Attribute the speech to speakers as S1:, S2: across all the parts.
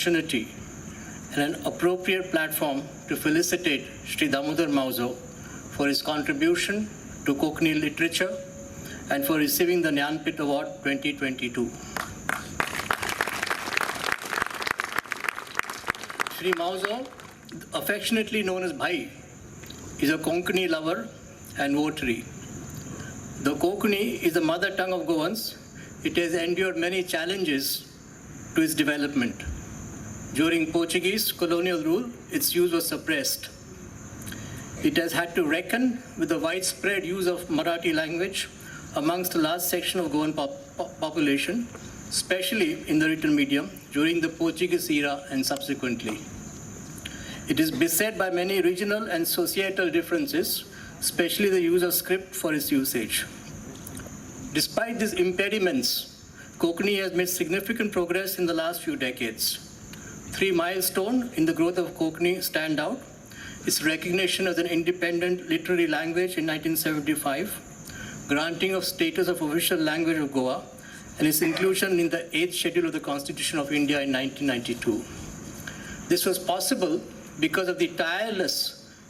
S1: opportunity and an appropriate platform to felicitate Sri Damodar Mauzo for his contribution to Konkani literature and for receiving the Jnanpith Award 2022. Sri Mauzo, affectionately known as Bhai, is a Konkani lover and votary. Though Konkani is the mother tongue of Goans, it has endured many challenges to its development. During Portuguese colonial rule, its use was suppressed. It has had to reckon with the widespread use of Marathi language amongst a large section of Goan population, especially in the written medium, during the Portuguese era and subsequently. It is beset by many regional and societal differences, especially the use of script for its usage. Despite these impediments, Konkani has made significant progress in the last few decades. 3 milestones in the growth of Konkani stand out: its recognition as an independent literary language in 1975, granting of status of official language of Goa, and its inclusion in the 8th schedule of the Constitution of India in 1992. This was possible because of the tireless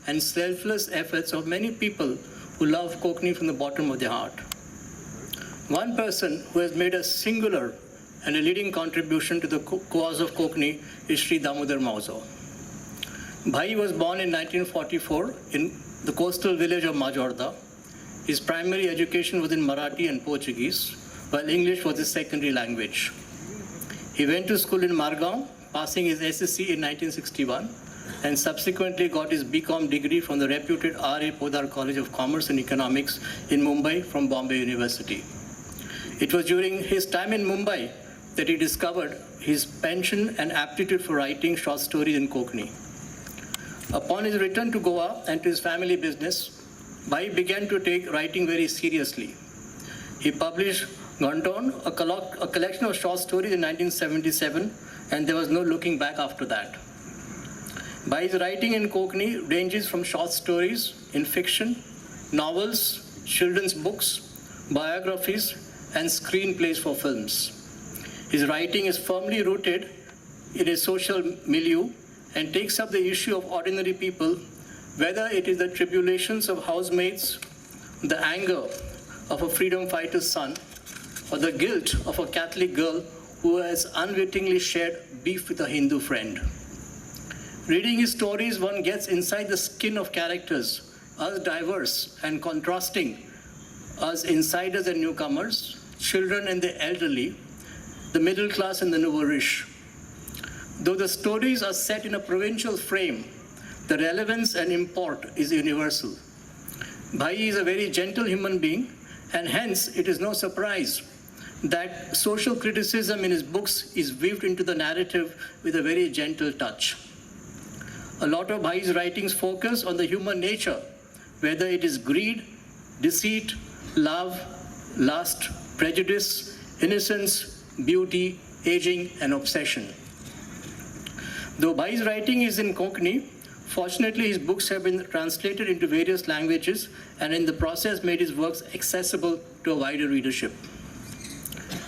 S1: and selfless efforts of many people who love Konkani from the bottom of their heart. One person who has made a singular and a leading contribution to the cause of Konkani is Sri Damodar Mauzo. Bhai was born in 1944 in the coastal village of Majorda. His primary education was in Marathi and Portuguese, while English was his secondary language. He went to school in Margao, passing his SSC in 1961, and subsequently got his BCom degree from the reputed R.A. Podar College of Commerce and Economics in Mumbai from Bombay University. It was during his time in Mumbai that he discovered his penchant and aptitude for writing short stories in Konkani. Upon his return to Goa and to his family business, Bhai began to take writing very seriously. He published Gondon, a collection of short stories in 1977, and there was no looking back after that. Bhai's writing in Konkani ranges from short stories in fiction, novels, children's books, biographies, and screenplays for films. His writing is firmly rooted in a social milieu and takes up the issue of ordinary people, whether it is the tribulations of housemaids, the anger of a freedom fighter's son, or the guilt of a Catholic girl who has unwittingly shared beef with a Hindu friend. Reading his stories, one gets inside the skin of characters, as diverse and contrasting as insiders and newcomers, children and the elderly, the middle class and the nouveau riche. Though the stories are set in a provincial frame, the relevance and import is universal. Bhai is a very gentle human being, and hence it is no surprise that social criticism in his books is weaved into the narrative with a very gentle touch. A lot of Bhai's writings focus on the human nature, whether it is greed, deceit, love, lust, prejudice, innocence, beauty, aging, and obsession. Though Bhai's writing is in Konkani, fortunately his books have been translated into various languages and in the process made his works accessible to a wider readership.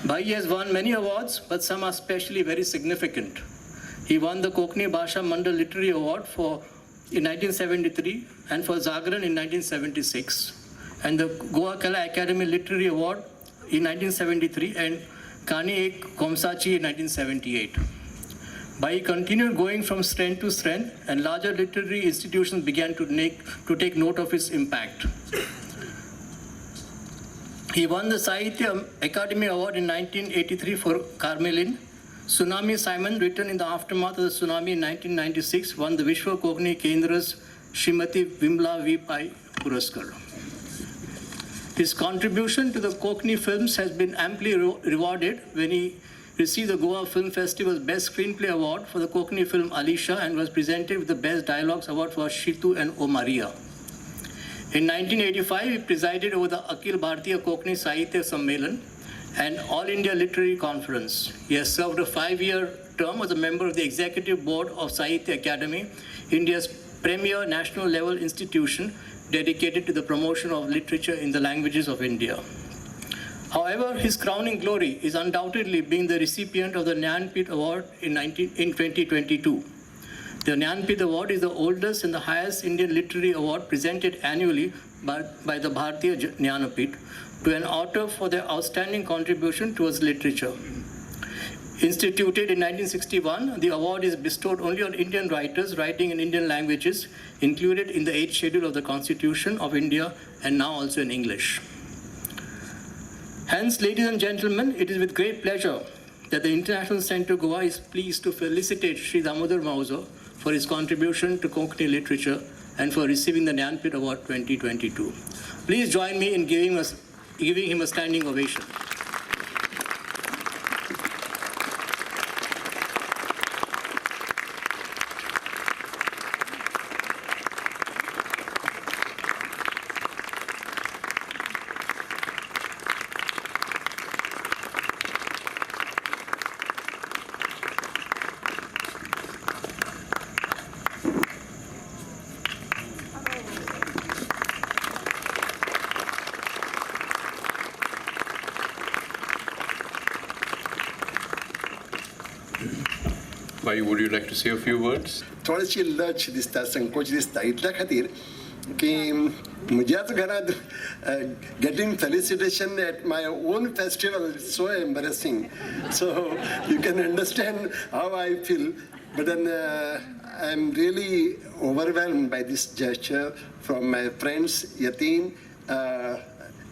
S1: Bhai has won many awards, but some are especially very significant. He won the Konkani Bhasha Mandal Literary Award in 1973 and for Zagran in 1976, and the Goa Kala Academy Literary Award in 1973 and Kani Ek Komsachi in 1978. Bhai continued going from strength to strength, and larger literary institutions began to take note of his impact. He won the Sahitya Academy Award in 1983 for Carmelin. Tsunami Simon, written in the aftermath of the tsunami in 1996, won the Vishwa Konkani Kendra's Srimati Vimla V. Pai Puraskar. His contribution to the Konkani films has been amply rewarded when he received the Goa Film Festival's Best Screenplay Award for the Konkani film Alisha and was presented with the Best Dialogues Award for Shitu and O Maria. In 1985, he presided over the Akhil Bharatiya Konkani Sahitya Sammelan, an All India Literary Conference. He has served a 5-year term as a member of the Executive Board of Sahitya Academy, India's premier national level institution dedicated to the promotion of literature in the languages of India. However, his crowning glory is undoubtedly being the recipient of the Jnanpith Award in 2022. The Jnanpith Award is the oldest and the highest Indian literary award presented annually by the Bharatiya Jnanpith to an author for their outstanding contribution towards literature. Instituted in 1961, the award is bestowed only on Indian writers writing in Indian languages, included in the 8th schedule of the Constitution of India and now also in English. Hence, ladies and gentlemen, it is with great pleasure that the International Centre Goa is pleased to felicitate Sri Damodar Mauzo for his contribution to Konkani literature and for receiving the Jnanpith Award 2022. Please join me in giving him a standing ovation.
S2: Bhai, would you like to say a few words?
S3: थोडीशी लज दिसता संकोच दिसता इतल्या खातीर की म्हज्याच घरांत getting felicitation at my own festival is so embarrassing. So you can understand how I feel. But then I'm really overwhelmed by this gesture from my friends Yatin,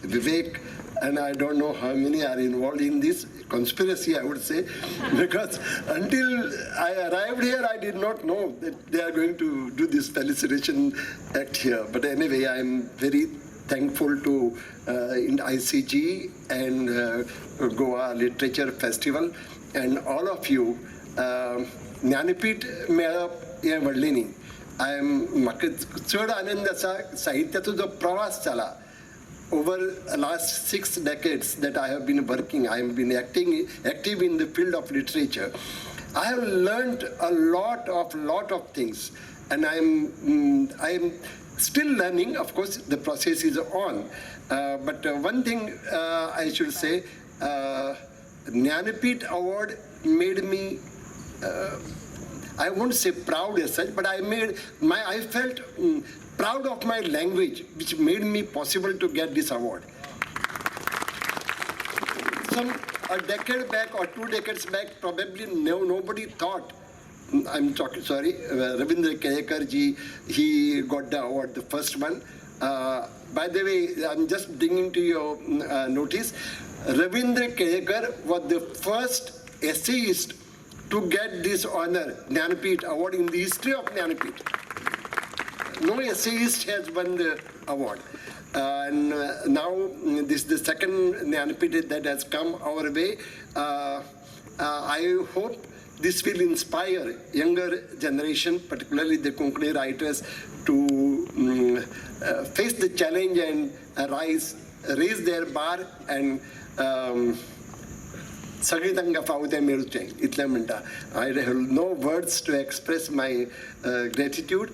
S3: Vivek, and I don't know how many are involved in this conspiracy, I would say, because until I arrived here, I did not know that they are going to do this felicitation act here. But anyway, I'm very thankful to ICG and Goa Literature Festival and all of you. Jnanpith मेळप हें व्हडलें न्ही. म्हाका चड आनंद आसा साहित्याचो जो प्रवास जाला. Over the last 6 decades that I have been working, I have been active in the field of literature. I have learned a lot of things, and I am still learning. Of course, the process is on. But one thing I should say, Jnanpith Award made me. I won't say proud as such, but I felt proud of my language, which made me possible to get this award. A decade back or 2 decades back, probably nobody thought. I'm talking, sorry, Ravindra Kayekar ji, he got the award, the first one. By the way, I'm just bringing to your notice, Ravindra Kayekar was the first essayist to get this honor, Jnanpith Award, in the history of Jnanpith. No essayist has won the award. And now this is the second Jnanpith that has come our way. I hope this will inspire younger generation, particularly the Konkani writers, to face the challenge and raise their bar and सगळी तांकां फावो तें मेळचें इतलें म्हणटा. I have no words to express my gratitude.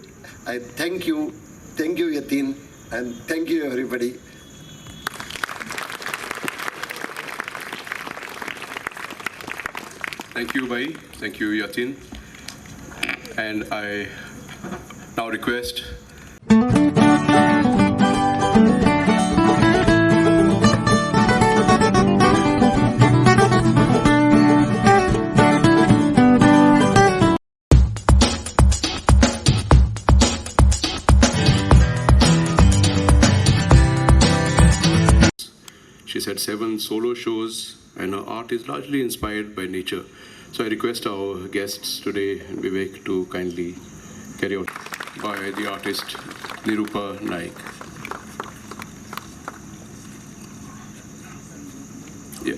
S3: I thank you Yatin, and thank you everybody.
S2: Thank you, Bhai. Thank you, Yatin. And I now request She's had 7 solo shows, and her art is largely inspired by nature. So I request our guests today, Vivek, to kindly carry on by the artist Nirupa Naik. Yeah.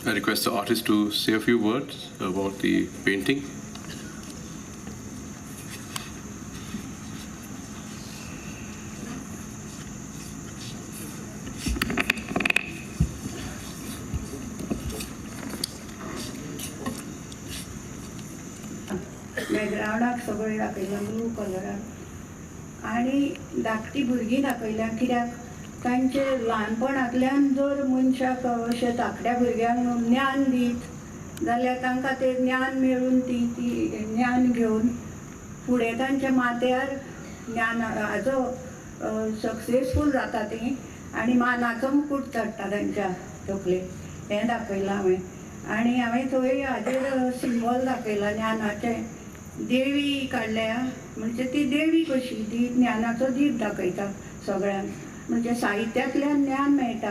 S2: I request the artist to say a few words about the painting.
S4: बॅकग्रावंडाक सगळें दाखयलां blue कलराक आनी धाकटी भुरगीं दाखयल्या कित्याक तांचे ल्हानपणांतल्यान जर मनशाक अशें धाकट्या भुरग्यांक ज्ञान दीत जाल्यार तांकां तें ज्ञान मेळून ती ज्ञान घेवन फुडें तांच्या माथ्यार ज्ञानाचो सक्सेसफूल जाता तीं आनी मानाचो मुकूट चडटा तांच्या तकलेक हें दाखयलां हांवें आनी हांवें थंय हाजेर सिंबल दाखयला ज्ञानाचें देवी काडल्या म्हणजे ती देवी कशी ती ज्ञानाचो दीप दाखयता सगळ्यांक म्हणजे साहित्यांतल्यान ज्ञान मेळटा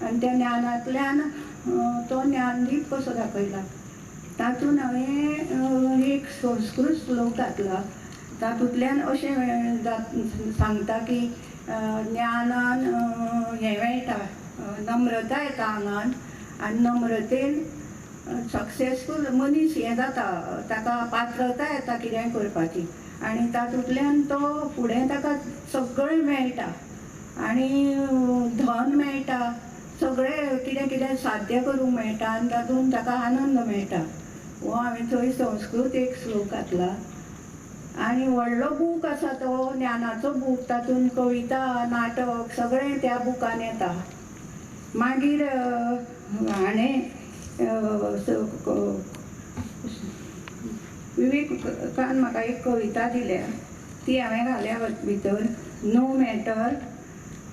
S4: आनी त्या ज्ञानांतल्यान तो ज्ञानदीप कसो दाखयला तातूंत हांवें एक संस्कृत श्लोक घातला तातूंतल्यान अशें सांगता की ज्ञानान हें मेळटा नम्रता येता आंगान आनी नम्रतेन सक्सेसफूल मनीस हें जाता ताका पात्रता येता कितेंय करपाची आनी तातूंतल्यान तो फुडें ताका सगळें मेळटा आनी धन मेळटा सगळें कितें कितें साध्य करूंक मेळटा आनी तातूंत ताका आनंद मेळटा हो हांवें थंय संस्कृत एक श्लोक घातला आनी व्हडलो बूक आसा तो ज्ञानाचो बूक तातूंत कविता नाटक सगळें त्या बुकान येता मागीर हाणें विवेकान म्हाका एक कविता दिल्या ती हांवें घाल्या भितर no matter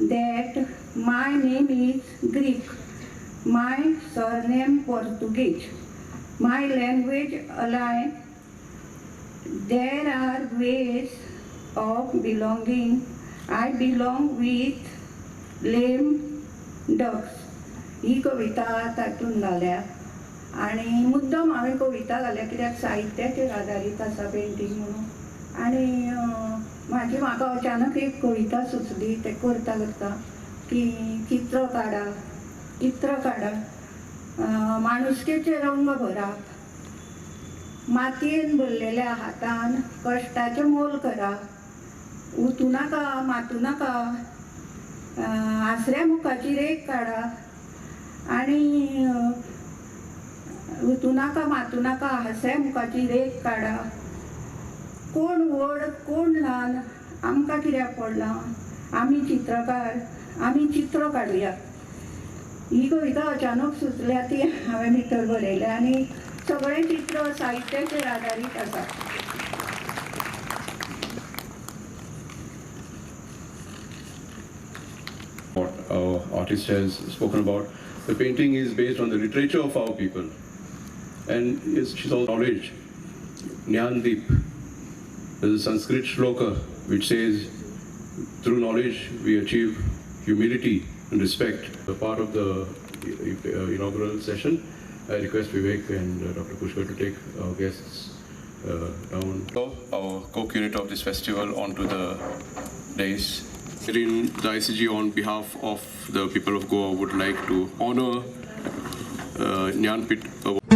S4: that my name is Greek my surname Portuguese my language alien there are ways of belonging I belong with lame ducks ही कविता तातूंत घाल्या आनी मुद्दम हांवें कविता घाल्या कित्याक साहित्याचेर आदारीत आसा पेंटींग म्हणून आनी म्हाका अचानक एक कविता सुचली तें करता करता की चित्र काडा माणुसकेचे रंग भरात मातयेन भरलेल्या हातान कश्टाचें मोल करा उतू नाका मातू नाका आसऱ्या मुखाची रेख काडा आनी उतू नाका मातू नाका हास्या मुखाची रेख काडा कोण व्हड कोण ल्हान आमकां कित्याक पडलां आमी चित्रकार आमी चित्र काडुया ही कविता अचानक सुचल्या ती हांवें भितर बरयल्या आनी सगळें चित्र साहित्याचेर आदारीत आसा
S2: What our artist has spoken about. The painting is based on the literature of our people, and she's all knowledge. Jnanpith. There's a Sanskrit shloka which says, through knowledge we achieve humility and respect. A part of the inaugural session, I request Vivek and Dr. Pushkar to take our guests down. Our co-curator of this festival onto the dais. In the ICG, on behalf of the people of Goa, would like to honor Jnanpith Award.